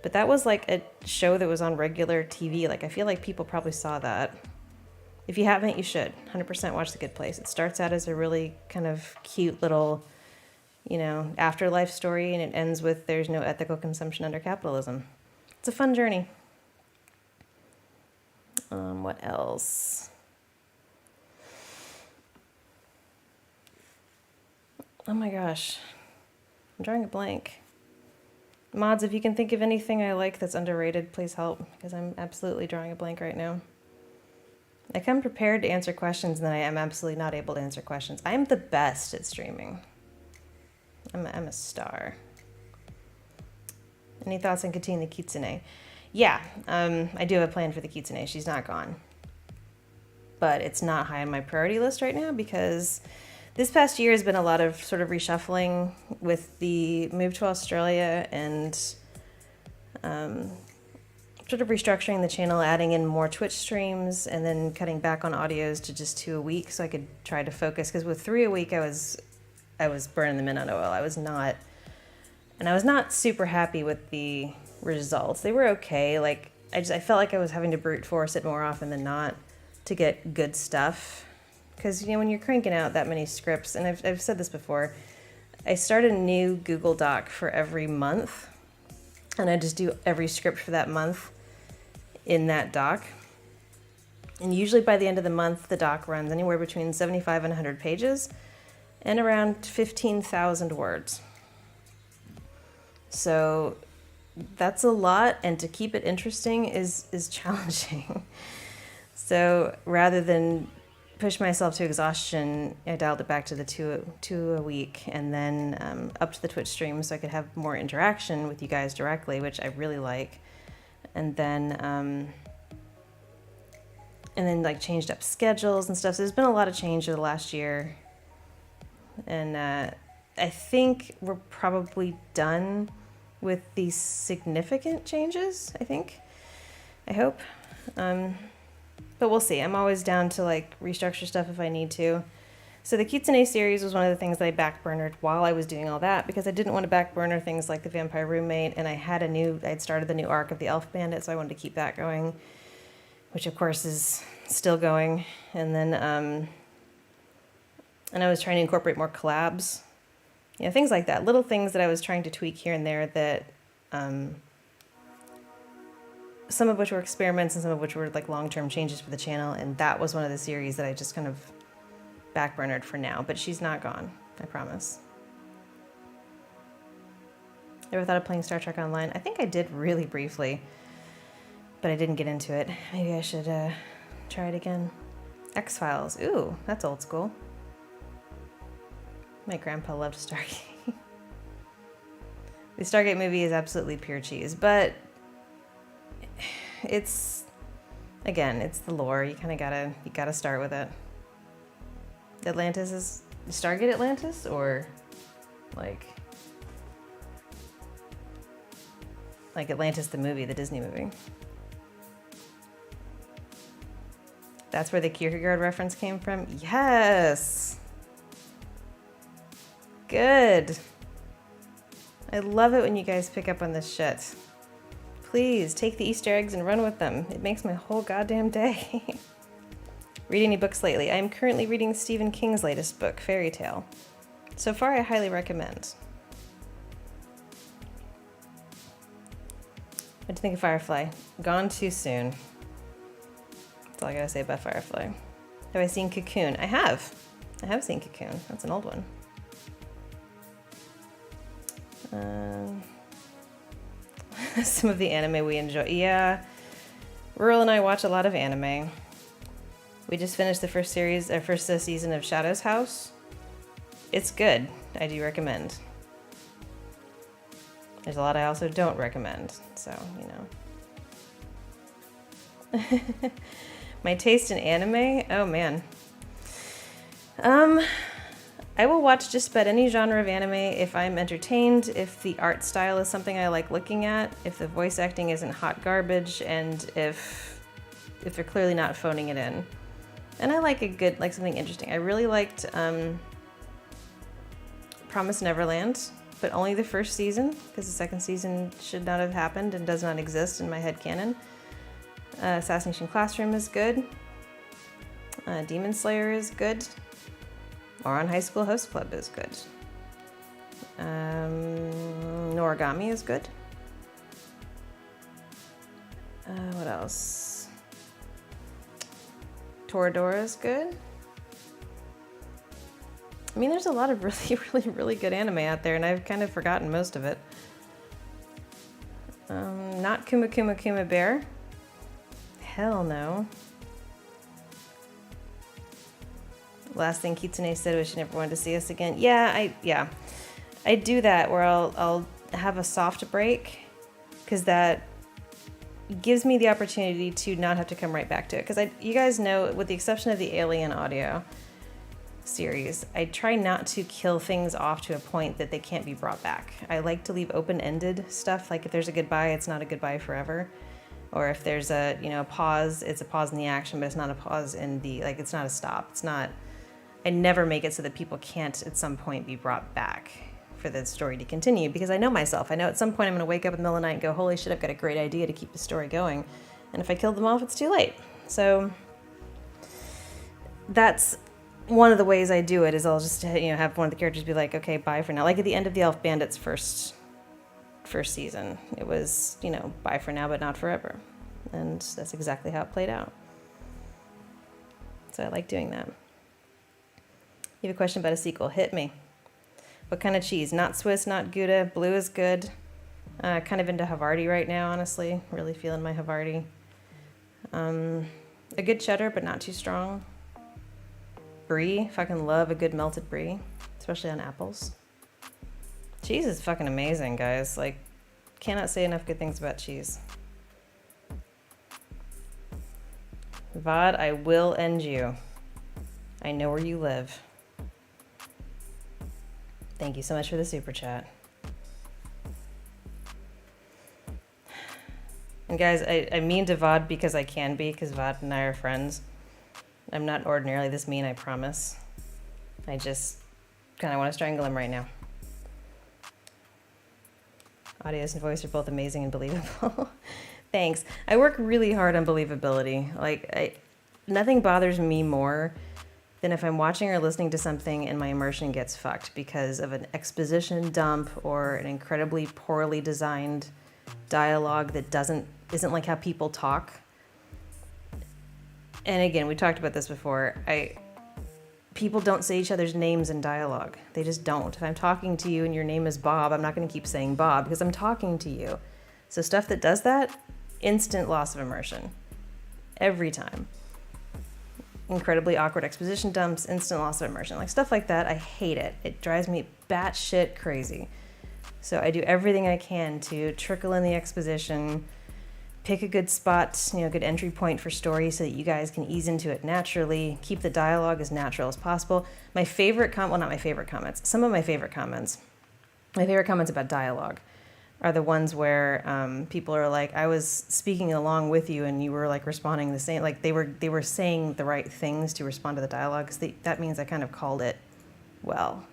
But that was like a show that was on regular TV. Like, I feel like people probably saw that. If you haven't, you should. 100% watch The Good Place. It starts out as a really kind of cute little, afterlife story, and it ends with there's no ethical consumption under capitalism. It's a fun journey. What else? Oh my gosh. I'm drawing a blank. Mods, if you can think of anything I like that's underrated, please help, because I'm absolutely drawing a blank right now. I come prepared to answer questions, and then I am absolutely not able to answer questions. I am the best at streaming. I'm a star. Any thoughts on Katine the Kitsune? Yeah, I do have a plan for the Kitsune. She's not gone. But it's not high on my priority list right now because this past year has been a lot of sort of reshuffling with the move to Australia and sort of restructuring the channel, adding in more Twitch streams, and then cutting back on audios to just 2 a week so I could try to focus. Because with 3 a week, I was burning them in on oil. I was not super happy with the results. They were okay. Like I felt like I was having to brute force it more often than not to get good stuff. Because, when you're cranking out that many scripts, and I've said this before, I start a new Google Doc for every month, and I just do every script for that month in that doc. And usually by the end of the month, the doc runs anywhere between 75 and 100 pages and around 15,000 words. So that's a lot, and to keep it interesting is challenging. So rather than push myself to exhaustion, I dialed it back to the two a week, and then up to the Twitch stream so I could have more interaction with you guys directly, which I really like. And then like changed up schedules and stuff. So there's been a lot of change over the last year, and I think we're probably done with these significant changes. I hope. But we'll see. I'm always down to like restructure stuff if I need to. So the Kitsune series was one of the things that I backburnered while I was doing all that, because I didn't want to backburner things like the Vampire Roommate, and I'd started the new arc of the Elf Bandit, so I wanted to keep that going, which of course is still going. And then and I was trying to incorporate more collabs, things like that, little things that I was trying to tweak here and there that some of which were experiments and some of which were like long-term changes for the channel. And that was one of the series that I just kind of backburnered for now, but she's not gone, I promise. Ever thought of playing Star Trek Online? I think I did really briefly, but I didn't get into it. Maybe I should try it again. X-Files. Ooh, that's old school. My grandpa loved Stargate. The Stargate movie is absolutely pure cheese, but it's the lore. You kind of gotta start with it. Atlantis is Stargate Atlantis, or like Atlantis the movie, the Disney movie. That's where the Kierkegaard reference came from? Yes! Good. I love it when you guys pick up on this shit. Please take the Easter eggs and run with them. It makes my whole goddamn day. Read any books lately? I am currently reading Stephen King's latest book, Fairy Tale. So far, I highly recommend. What do you think of Firefly? Gone too soon. That's all I gotta say about Firefly. Have I seen Cocoon? I have. I have seen Cocoon. That's an old one. Some of the anime we enjoy. Yeah. Rural and I watch a lot of anime. We just finished the first season of Shadow's House. It's good. I do recommend. There's a lot I also don't recommend, so, you know. My taste in anime? Oh, man. I will watch just about any genre of anime if I'm entertained, if the art style is something I like looking at, if the voice acting isn't hot garbage, and if they're clearly not phoning it in. And I like something interesting. I really liked Promised Neverland, but only the first season, because the second season should not have happened and does not exist in my headcanon. Assassination Classroom is good. Demon Slayer is good. Moron High School Host Club is good. Noragami is good. What else? Toradora is good. I mean, there's a lot of really, really, really good anime out there, and I've kind of forgotten most of it. Not Kuma Kuma Kuma Bear. Hell no. Last thing Kitsune said was she never wanted to see us again. Yeah, I do that where I'll have a soft break, because that gives me the opportunity to not have to come right back to it. Because you guys know, with the exception of the Alien audio series, I try not to kill things off to a point that they can't be brought back. I like to leave open-ended stuff, like if there's a goodbye, it's not a goodbye forever. Or if there's a, pause, it's a pause in the action, but it's not a pause in the, it's not a stop. It's not, I never make it so that people can't at some point be brought back for the story to continue, because I know myself. I know at some point I'm going to wake up in the middle of the night and go, holy shit, I've got a great idea to keep the story going. And if I kill them off, it's too late. So that's one of the ways I do it, is I'll just, have one of the characters be like, okay, bye for now. Like at the end of the Elf Bandit's first season, it was, bye for now, but not forever. And that's exactly how it played out. So I like doing that. You have a question about a sequel? Hit me. What kind of cheese? Not Swiss, not Gouda. Blue is good. Kind of into Havarti right now, honestly. Really feeling my Havarti. A good cheddar, but not too strong. Brie. Fucking love a good melted brie, especially on apples. Cheese is fucking amazing, guys. Cannot say enough good things about cheese. Vod, I will end you. I know where you live. Thank you so much for the super chat. And guys, I mean to Vod because I can be, because Vod and I are friends. I'm not ordinarily this mean, I promise. I just kind of want to strangle him right now. Audios and voice are both amazing and believable. Thanks. I work really hard on believability. Nothing bothers me more than if I'm watching or listening to something and my immersion gets fucked because of an exposition dump or an incredibly poorly designed dialogue that isn't like how people talk. And again, we talked about this before. People don't say each other's names in dialogue. They just don't. If I'm talking to you and your name is Bob, I'm not going to keep saying Bob because I'm talking to you. So stuff that does that, instant loss of immersion. Every time. Incredibly awkward exposition dumps, instant loss of immersion. Stuff like that, I hate it. It drives me batshit crazy. So I do everything I can to trickle in the exposition, pick a good spot, good entry point for story so that you guys can ease into it naturally, keep the dialogue as natural as possible. My favorite not my favorite comments, some of my favorite comments about dialogue are the ones where people are like, I was speaking along with you and you were responding the same, they were saying the right things to respond to the dialogue, because that means I kind of called it well,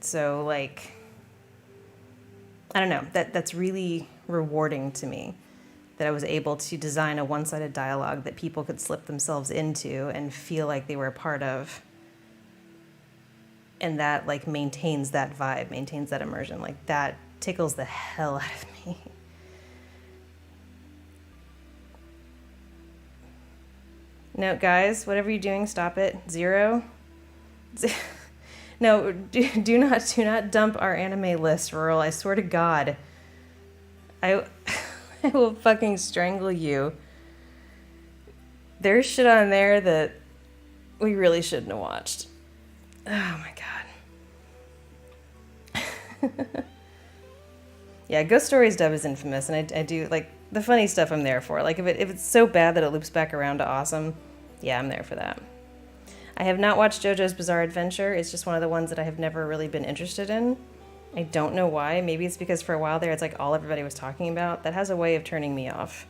So I don't know, that's really rewarding to me, that I was able to design a one-sided dialogue that people could slip themselves into and feel like they were a part of. And that maintains that vibe, maintains that immersion. That tickles the hell out of me. No, guys, whatever you're doing, stop it. 0. No, do not dump our anime list, Rural. I swear to God. I will fucking strangle you. there's shit on there that we really shouldn't have watched. Oh my god. Yeah, Ghost Stories dub is infamous, and I do, like, the funny stuff I'm there for. Like, if it's so bad that it loops back around to awesome, yeah, I'm there for that. I have not watched JoJo's Bizarre Adventure. It's just one of the ones that I have never really been interested in. I don't know why. Maybe it's because for a while there, it's like all everybody was talking about. That has a way of turning me off.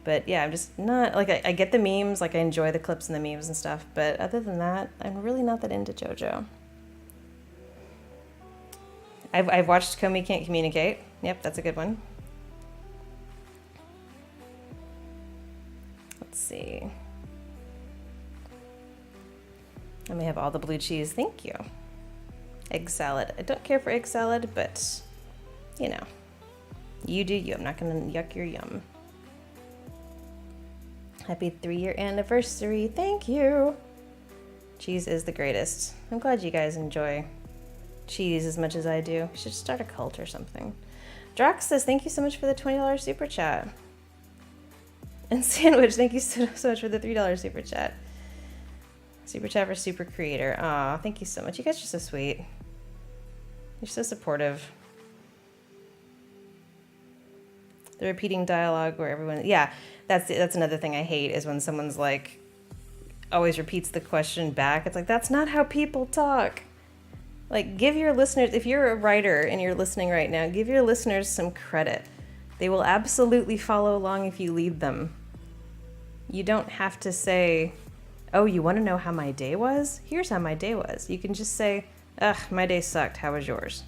But yeah, I'm just not, like, I get the memes, like, I enjoy the clips and the memes and stuff, but other than that, I'm really not that into JoJo. I've watched Comey Can't Communicate. Yep, that's a good one. Let's see. I may have all the blue cheese. Thank you. Egg salad. I don't care for egg salad, but, you know, you do you. I'm not going to yuck your yum. Happy 3-year anniversary. Thank you. Cheese is the greatest. I'm glad you guys enjoy cheese as much as I do. We should start a cult or something. Drox says, thank you so much for the $20 super chat. And Sandwich, thank you so much for the $3 super chat. Super chat for super creator. Aw, thank you so much. You guys are so sweet. You're so supportive. The repeating dialogue where everyone, yeah, that's another thing I hate is when someone's like, always repeats the question back. It's like, that's not how people talk. Like, give your listeners, if you're a writer and you're listening right now, give your listeners some credit. They will absolutely follow along if you lead them. You don't have to say, oh, you want to know how my day was? Here's how my day was. You can just say, ugh, my day sucked. How was yours?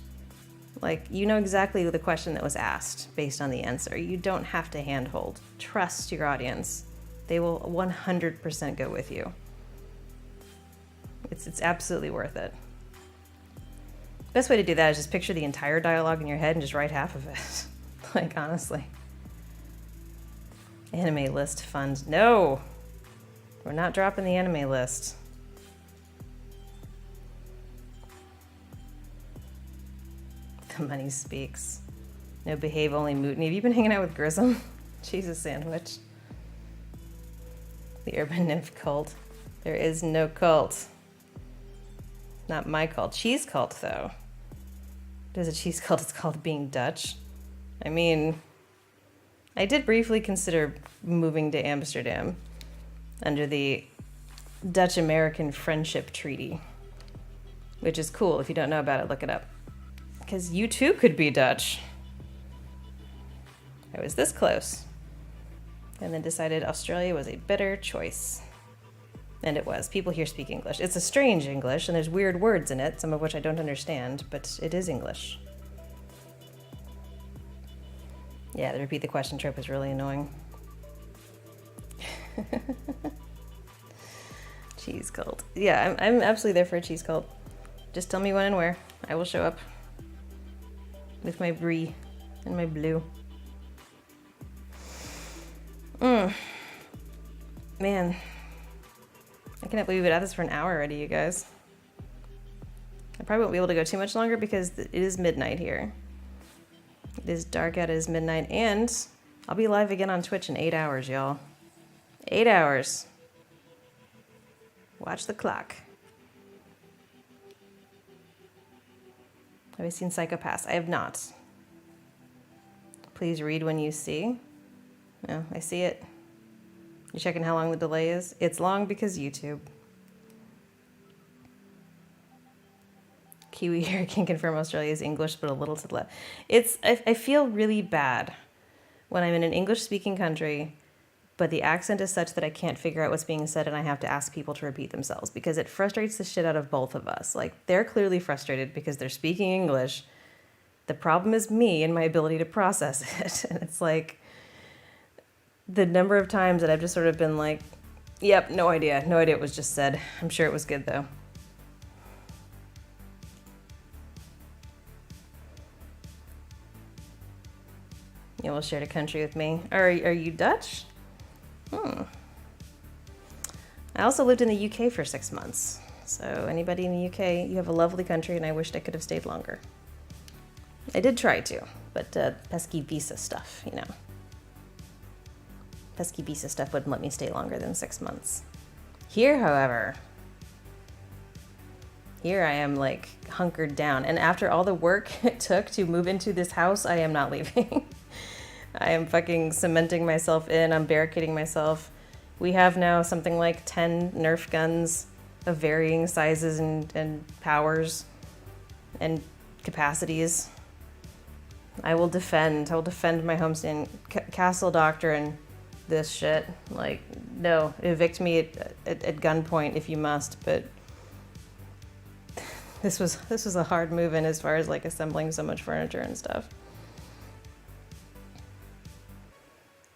Like, you know exactly the question that was asked based on the answer. You don't have to handhold. Trust your audience. They will 100% go with you. It's absolutely worth it. Best way to do that is just picture the entire dialogue in your head and just write half of it. Like, honestly. Anime list fund. No! We're not dropping the anime list. The money speaks. No behave, only mutiny. Have you been hanging out with Grissom? Jesus Sandwich. The Urban Nymph cult. There is no cult. Not my cult. Cheese cult, though. There's a cheese cult. It's called being Dutch. I mean, I did briefly consider moving to Amsterdam under the Dutch-American Friendship Treaty, which is cool. If you don't know about it, look it up. Because you too could be Dutch. I was this close. And then decided Australia was a better choice. And it was. People here speak English. It's a strange English, and there's weird words in it, some of which I don't understand, but it is English. Yeah, the repeat the question trope is really annoying. Cheese cult. Yeah, I'm absolutely there for a cheese cult. Just tell me when and where. I will show up. With my brie and my blue. Man. I cannot believe we've been at this for an hour already, you guys. I probably won't be able to go too much longer because it is midnight here. It is dark out, it is midnight, and I'll be live again on Twitch in 8 hours, y'all. 8 hours. Watch the clock. Have I seen Psychopaths? I have not. Please read when you see. No, I see it. You checking how long the delay is? It's long because YouTube. Kiwi here can confirm Australia is English, but a little to the left. I feel really bad when I'm in an English-speaking country, but the accent is such that I can't figure out what's being said and I have to ask people to repeat themselves because it frustrates the shit out of both of us. Like, they're clearly frustrated because they're speaking English. The problem is me and my ability to process it. And it's like, the number of times that I've just sort of been like, yep, no idea what was just said. I'm sure it was good though. You will share a country with me. Are you Dutch? I also lived in the UK for 6 months. So anybody in the UK, you have a lovely country and I wished I could have stayed longer. I did try to, but pesky visa stuff, you know. pesky visa stuff wouldn't let me stay longer than 6 months. Here, however, here I am like hunkered down. And after all the work it took to move into this house, I am not leaving. I am fucking cementing myself in. I'm barricading myself. We have now something like 10 Nerf guns of varying sizes and powers and capacities. I will defend my homestand. Castle Doctrine, this shit. Like, no, evict me at gunpoint if you must, but this was a hard move in as far as like assembling so much furniture and stuff.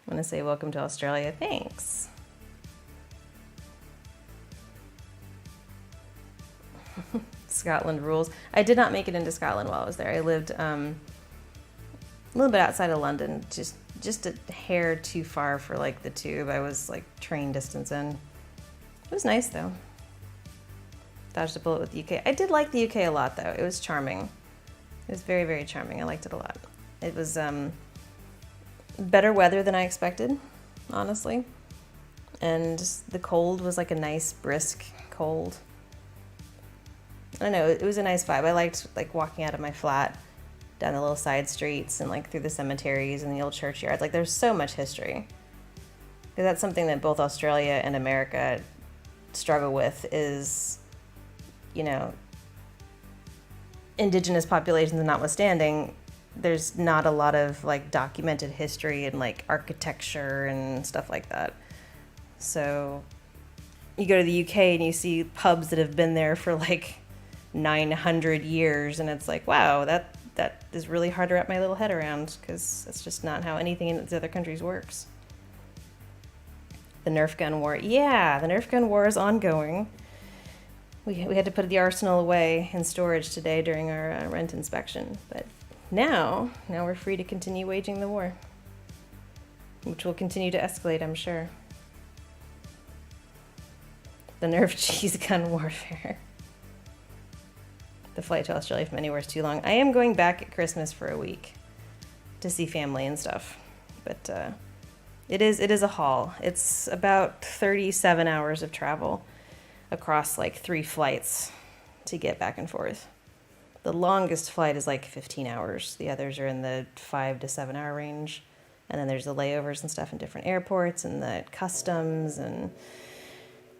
I want to say welcome to Australia. Thanks. Scotland rules. I did not make it into Scotland while I was there. I lived a little bit outside of London, just a hair too far for like the tube. I was like train distance in. It was nice though. Dodged a bullet with the UK. I did like the UK a lot though. It was charming. It was very, very charming. I liked it a lot. It was better weather than I expected, honestly. And the cold was like a nice, brisk cold. I don't know, it was a nice vibe. I liked like walking out of my flat down the little side streets and like through the cemeteries and the old churchyards. Like there's so much history. Because that's something that both Australia and America struggle with is, you know, indigenous populations notwithstanding, there's not a lot of like documented history and like architecture and stuff like that. So you go to the UK and you see pubs that have been there for like 900 years and it's like, wow, that is really hard to wrap my little head around because that's just not how anything in these other countries works. The Nerf gun war. Yeah, the Nerf gun war is ongoing. We had to put the arsenal away in storage today during our rent inspection. But now we're free to continue waging the war, which will continue to escalate, I'm sure. The Nerf cheese gun warfare. The flight to Australia from anywhere is too long. I am going back at Christmas for a week to see family and stuff. But it is a haul. It's about 37 hours of travel across like 3 flights to get back and forth. The longest flight is like 15 hours. The others are in the 5 to 7 hour range. And then there's the layovers and stuff in different airports and the customs and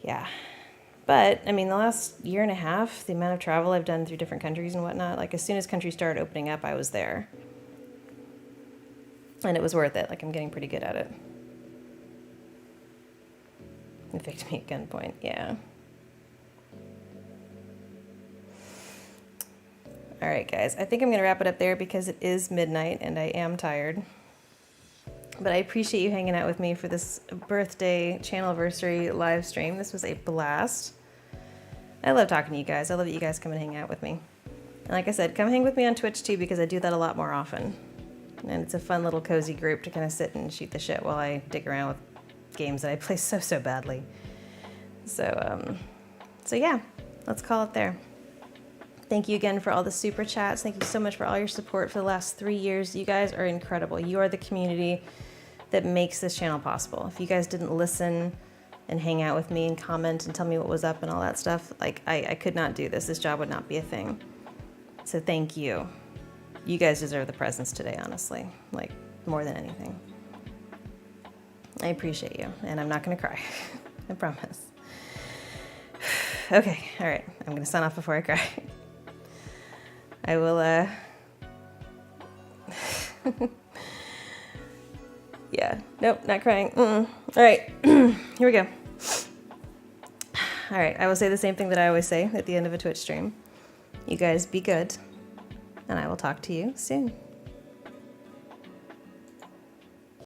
yeah. But I mean, the last year and a half, the amount of travel I've done through different countries and whatnot, like as soon as countries started opening up, I was there. And it was worth it. Like I'm getting pretty good at it. Evict me at gunpoint, yeah. All right, guys, I think I'm going to wrap it up there because it is midnight and I am tired. But I appreciate you hanging out with me for this birthday Channelversary live stream. This was a blast. I love talking to you guys. I love that you guys come and hang out with me. And like I said, come hang with me on Twitch too because I do that a lot more often. And it's a fun little cozy group to kind of sit and shoot the shit while I dig around with games that I play so badly. So yeah, let's call it there. Thank you again for all the super chats. Thank you so much for all your support for the last 3 years. You guys are incredible. You are the community that makes this channel possible. If you guys didn't listen and hang out with me and comment and tell me what was up and all that stuff, like I could not do this. This job would not be a thing. So thank you. You guys deserve the presents today, honestly, like more than anything. I appreciate you, and I'm not gonna cry. I promise. Okay, all right. I'm gonna sign off before I cry. I will, yeah, nope, not crying. All right, here we go. All right, I will say the same thing that I always say at the end of a Twitch stream. You guys be good, and I will talk to you soon.